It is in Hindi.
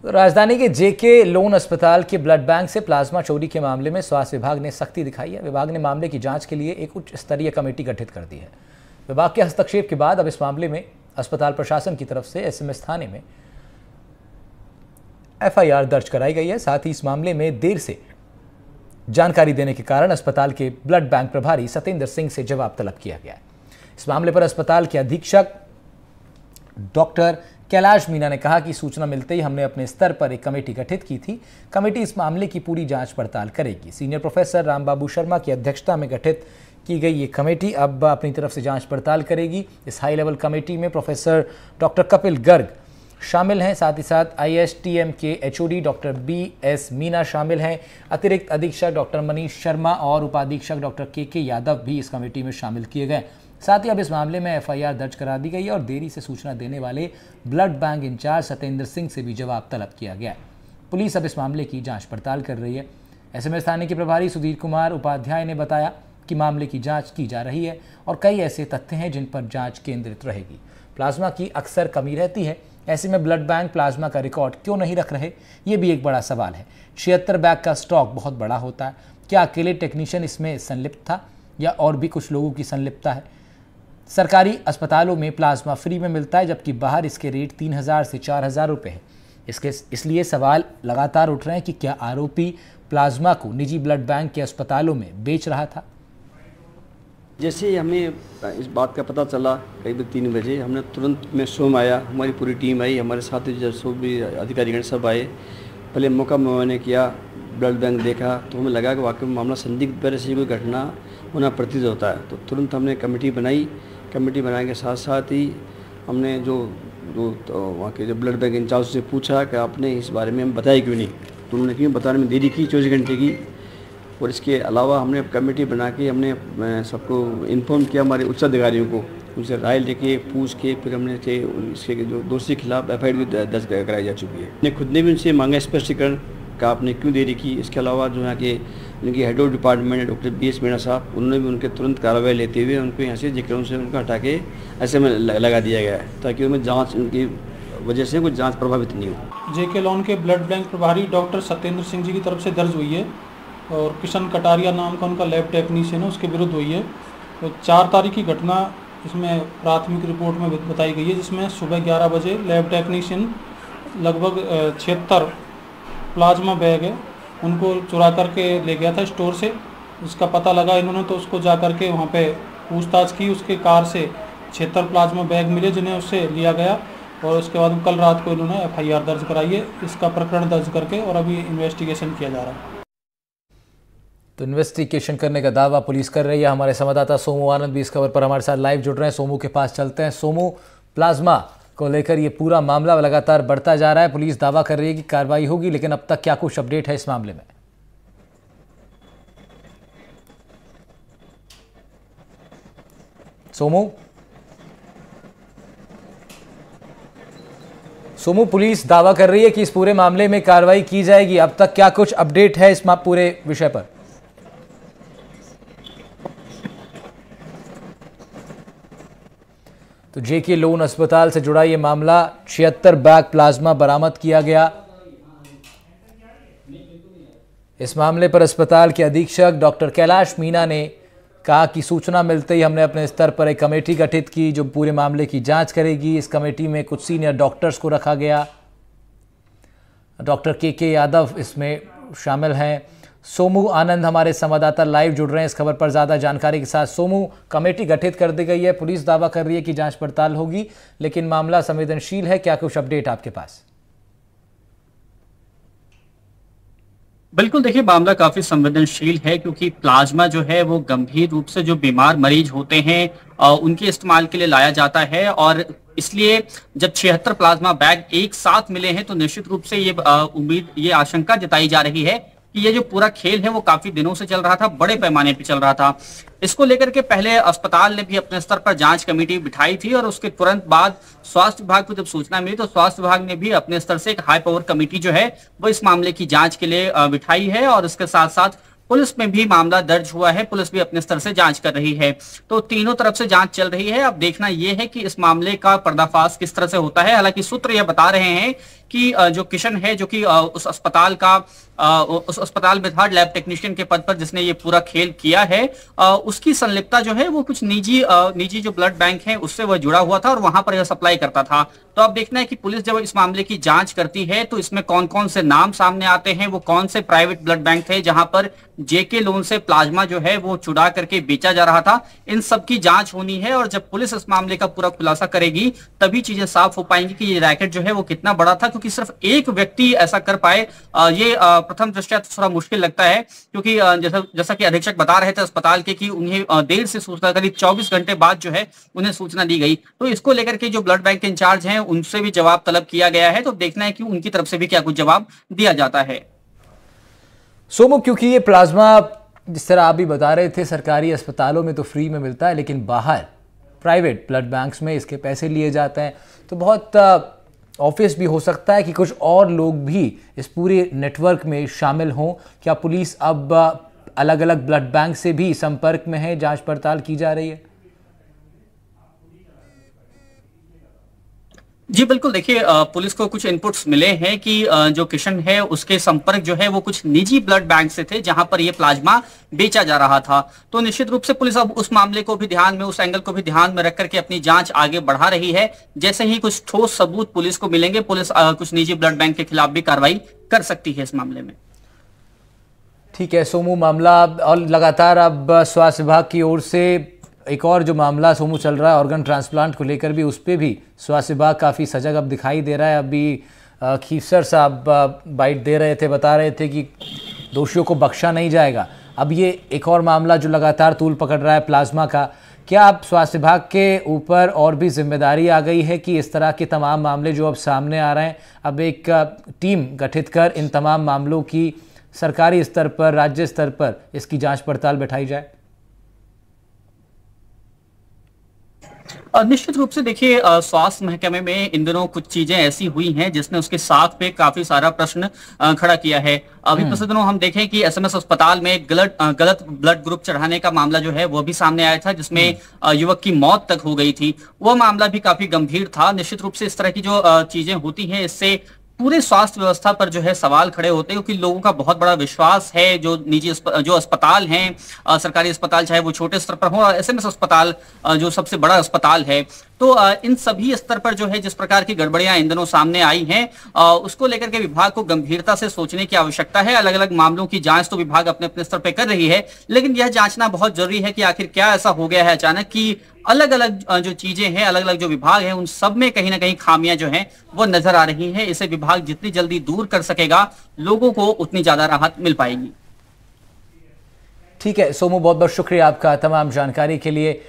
राजधानी के जेके लोन अस्पताल के ब्लड बैंक से प्लाज्मा चोरी के मामले में स्वास्थ्य विभाग ने सख्ती दिखाई है। विभाग ने मामले की जांच के लिए एक उच्च स्तरीय कमेटी गठित कर दी है। विभाग के हस्तक्षेप के बाद अब इस मामले में अस्पताल प्रशासन की तरफ से एसएमएस थाने में एफआईआर दर्ज कराई गई है। साथ ही इस मामले में देर से जानकारी देने के कारण अस्पताल के ब्लड बैंक प्रभारी सतेंद्र सिंह से जवाब तलब किया गया है। इस मामले पर अस्पताल के अधीक्षक डॉक्टर कैलाश मीना ने कहा कि सूचना मिलते ही हमने अपने स्तर पर एक कमेटी गठित की थी। कमेटी इस मामले की पूरी जांच पड़ताल करेगी। सीनियर प्रोफेसर रामबाबू शर्मा की अध्यक्षता में गठित की गई ये कमेटी अब अपनी तरफ से जांच पड़ताल करेगी। इस हाई लेवल कमेटी में प्रोफेसर डॉक्टर कपिल गर्ग शामिल हैं। साथ ही साथ ISTM के HOD डॉक्टर BS मीना शामिल हैं। अतिरिक्त अधीक्षक डॉक्टर मनीष शर्मा और उपाधीक्षक डॉक्टर KK यादव भी इस कमेटी में शामिल किए गए। साथ ही अब इस मामले में FIR दर्ज करा दी गई है और देरी से सूचना देने वाले blood bank incharge Satendra Singh से भी जवाब तलब किया गया है। पुलिस अब इस मामले की जांच पड़ताल कर रही है। एसएमएस थाने के प्रभारी सुधीर कुमार उपाध्याय ने बताया कि मामले की जांच की जा रही है और कई ऐसे तथ्य हैं जिन पर जांच केंद्रित रहेगी। प्लाज्मा की अक्सर कमी रहती है, ऐसे में ब्लड बैंक प्लाज्मा का रिकॉर्ड क्यों नहीं रख रहे, ये भी एक बड़ा सवाल है। 76 बैग का स्टॉक बहुत बड़ा होता है। क्या अकेले टेक्नीशियन इसमें संलिप्त था या और भी कुछ लोगों की संलिप्तता है? सरकारी अस्पतालों में प्लाज्मा फ्री में मिलता है, जबकि बाहर इसके रेट 3000 से 4000 रुपये हैं। इसलिए सवाल लगातार उठ रहे हैं कि क्या आरोपी प्लाज्मा को निजी ब्लड बैंक के अस्पतालों में बेच रहा था। जैसे ही हमें इस बात का पता चला करीब 3 बजे, हमने तुरंत में सोम आया, हमारी पूरी टीम आई, हमारे साथ जो भी अधिकारीगण सब आए। पहले मौका मुआयना किया, ब्लड बैंक देखा तो हमें लगा कि वाकई में मामला संदिग्ध तरह से कोई घटना होना प्रतीत होता है। तो तुरंत हमने कमेटी बनाई। कमेटी बनाने के साथ साथ ही हमने जो वहाँ के जो ब्लड बैंक इंचार्ज से पूछा कि आपने इस बारे में बताया क्यों नहीं, तो उन्होंने क्यों बताने में देरी की 24 घंटे की। और इसके अलावा हमने कमेटी बना के हमने सबको इन्फॉर्म किया, हमारे उच्च अधिकारियों को, उनसे राय लेके पूछ के फिर हमने इसके जो दोषी के खिलाफ FIR दर्ज कराई जा चुकी है। हमने खुद ने भी उनसे मांगा स्पष्टीकरण कि आपने क्यों देरी की। इसके अलावा जो है कि उनके head of department doctor BS Meena साहब, उन्होंने भी उनके तुरंत कार्रवाई लेते हुए उनको यहाँ से जिक्र से उनको हटा के ऐसे में लगा दिया गया है ताकि उनमें जाँच, उनकी वजह से कोई जाँच प्रभावित नहीं हो। जेके लोन के ब्लड बैंक प्रभारी डॉक्टर सतेंद्र सिंह जी की तरफ से दर्ज हुई है और किशन कटारिया नाम का उनका लैब टेक्नीशियन है, उसके विरुद्ध हुई है। तो 4 तारीख की घटना इसमें प्राथमिक रिपोर्ट में बताई गई है, जिसमें सुबह 11 बजे लैब टेक्नीशियन लगभग 76 प्लाज्मा बैग है उनको चुरा करके ले गया था स्टोर से। उसका पता लगा इन्होंने तो उसको जा करके वहाँ पे पूछताछ की। उसके कार से 76 प्लाज्मा बैग मिले जिन्हें उससे लिया गया और उसके बाद कल रात को इन्होंने FIR दर्ज कराई है इसका प्रकरण दर्ज करके, और अभी इन्वेस्टिगेशन किया जा रहा है। तो इन्वेस्टिगेशन करने का दावा पुलिस कर रही है। हमारे संवाददाता सोमू आनंद भी इस खबर पर हमारे साथ लाइव जुड़ रहे हैं। सोमू के पास चलते हैं। सोमू, प्लाज्मा को लेकर ये पूरा मामला लगातार बढ़ता जा रहा है। पुलिस दावा कर रही है कि कार्रवाई होगी, लेकिन अब तक क्या कुछ अपडेट है इस मामले में? सोमू, पुलिस दावा कर रही है कि इस पूरे मामले में कार्रवाई की जाएगी। अब तक क्या कुछ अपडेट है इस पूरे विषय पर? तो जेके लोन अस्पताल से जुड़ा ये मामला, 76 बैग प्लाज्मा बरामद किया गया। इस मामले पर अस्पताल के अधीक्षक डॉक्टर कैलाश मीना ने कहा कि सूचना मिलते ही हमने अपने स्तर पर एक कमेटी गठित की जो पूरे मामले की जांच करेगी। इस कमेटी में कुछ सीनियर डॉक्टर्स को रखा गया। डॉक्टर KK यादव इसमें शामिल हैं। सोमू आनंद हमारे संवाददाता लाइव जुड़ रहे हैं इस खबर पर ज़्यादा जानकारी के साथ। सोमू, कमेटी गठित कर दी गई है, पुलिस दावा कर रही है कि जांच पड़ताल होगी, लेकिन मामला संवेदनशील है। क्या कुछ अपडेट आपके पास? बिल्कुल, देखिए मामला काफी संवेदनशील है क्योंकि प्लाज्मा जो है वो गंभीर रूप से जो बीमार मरीज होते हैं उनके इस्तेमाल के लिए लाया जाता है, और इसलिए जब 76 प्लाज्मा बैग एक साथ मिले हैं तो निश्चित रूप से ये आशंका जताई जा रही है कि ये जो पूरा खेल है वो काफी दिनों से चल रहा था, बड़े पैमाने पे चल रहा था। इसको लेकर के पहले अस्पताल ने भी अपने स्तर पर जांच कमेटी बिठाई थी और उसके तुरंत बाद स्वास्थ्य विभाग को जब सूचना मिली तो स्वास्थ्य विभाग ने भी अपने स्तर से एक हाई पावर कमेटी जो है वो इस मामले की जांच के लिए बिठाई है, और इसके साथ साथ पुलिस में भी मामला दर्ज हुआ है। पुलिस भी अपने स्तर से जांच कर रही है, तो तीनों तरफ से जांच चल रही है। अब देखना यह है कि इस मामले का पर्दाफाश किस तरह से होता है। हालांकि सूत्र यह बता रहे हैं कि जो किशन है, जो कि उस अस्पताल में था लैब टेक्नीशियन के पद पर, जिसने ये पूरा खेल किया है, उसकी संलिप्तता जो है वो कुछ निजी जो ब्लड बैंक है उससे वह जुड़ा हुआ था और वहां पर यह सप्लाई करता था। तो अब देखना है कि पुलिस जब इस मामले की जांच करती है तो इसमें कौन कौन से नाम सामने आते हैं, वो कौन से प्राइवेट ब्लड बैंक थे जहां पर जेके लोन से प्लाज्मा जो है वो चुरा करके बेचा जा रहा था, इन सब की जांच होनी है। और जब पुलिस इस मामले का पूरा खुलासा करेगी तभी चीजें साफ हो पाएंगी कि ये रैकेट जो है वो कितना बड़ा था, क्योंकि सिर्फ एक व्यक्ति ऐसा कर पाए ये प्रथम दृष्टया थोड़ा मुश्किल लगता है, क्योंकि जैसा कि अधीक्षक बता रहे थे अस्पताल के कि उन्हें देर से सूचना, करीब 24 घंटे बाद जो है उन्हें सूचना दी गई। तो इसको लेकर के जो ब्लड बैंक के इंचार्ज हैं उनसे भी जवाब तलब किया गया है, तो देखना है कि उनकी तरफ से भी क्या कुछ जवाब दिया जाता है। सोमू, क्योंकि ये प्लाज्मा जिस तरह आप भी बता रहे थे सरकारी अस्पतालों में तो फ्री में मिलता है, लेकिन बाहर प्राइवेट ब्लड बैंक्स में इसके पैसे लिए जाते हैं, तो बहुत ऑब्वियस भी हो सकता है कि कुछ और लोग भी इस पूरे नेटवर्क में शामिल हों। क्या पुलिस अब अलग अलग ब्लड बैंक से भी संपर्क में है, जांच पड़ताल की जा रही है? जी बिल्कुल, देखिए पुलिस को कुछ इनपुट्स मिले हैं कि जो किशन है उसके संपर्क जो है वो कुछ निजी ब्लड बैंक से थे जहां पर ये प्लाज्मा बेचा जा रहा था। तो निश्चित रूप से पुलिस अब उस मामले को भी ध्यान में, उस एंगल को भी ध्यान में रख करके अपनी जांच आगे बढ़ा रही है। जैसे ही कुछ ठोस सबूत पुलिस को मिलेंगे, पुलिस कुछ निजी ब्लड बैंक के खिलाफ भी कार्रवाई कर सकती है इस मामले में। ठीक है सोमू, मामला और लगातार अब स्वास्थ्य विभाग की ओर से एक और जो मामला सोमू चल रहा है ऑर्गन ट्रांसप्लांट को लेकर भी, उस पर भी स्वास्थ्य विभाग काफ़ी सजग अब दिखाई दे रहा है। अभी खीसर साहब बाइट दे रहे थे, बता रहे थे कि दोषियों को बख्शा नहीं जाएगा। अब ये एक और मामला जो लगातार तूल पकड़ रहा है प्लाज्मा का, क्या अब स्वास्थ्य विभाग के ऊपर और भी जिम्मेदारी आ गई है कि इस तरह के तमाम मामले जो अब सामने आ रहे हैं, अब एक टीम गठित कर इन तमाम मामलों की सरकारी स्तर पर, राज्य स्तर पर इसकी जाँच पड़ताल बैठाई जाए? निश्चित रूप से देखिए स्वास्थ्य महकमे में इन दिनों कुछ चीजें ऐसी हुई हैं जिसने उसके साथ पे काफी सारा प्रश्न खड़ा किया है। अभी पिछले दिनों हम देखें कि एसएमएस अस्पताल में गलत ब्लड ग्रुप चढ़ाने का मामला जो है वो भी सामने आया था, जिसमें युवक की मौत तक हो गई थी। वो मामला भी काफी गंभीर था। निश्चित रूप से इस तरह की जो चीजें होती हैं इससे पूरे स्वास्थ्य व्यवस्था पर जो है सवाल खड़े होते हैं, क्योंकि लोगों का बहुत बड़ा विश्वास है जो जो अस्पताल हैं, सरकारी अस्पताल चाहे वो छोटे स्तर पर हो, एसएमएस अस्पताल जो सबसे बड़ा अस्पताल है, तो इन सभी स्तर पर जो है जिस प्रकार की गड़बड़ियां इन दिनों सामने आई हैं उसको लेकर के विभाग को गंभीरता से सोचने की आवश्यकता है। अलग अलग मामलों की जांच तो विभाग अपने अपने स्तर पर कर रही है, लेकिन यह जांचना बहुत जरूरी है कि आखिर क्या ऐसा हो गया है अचानक कि अलग अलग जो चीजें हैं, अलग अलग जो विभाग हैं, उन सब में कहीं ना कहीं खामियां जो हैं वो नजर आ रही हैं। इसे विभाग जितनी जल्दी दूर कर सकेगा, लोगों को उतनी ज्यादा राहत मिल पाएगी। ठीक है सोमू, बहुत बहुत शुक्रिया आपका तमाम जानकारी के लिए।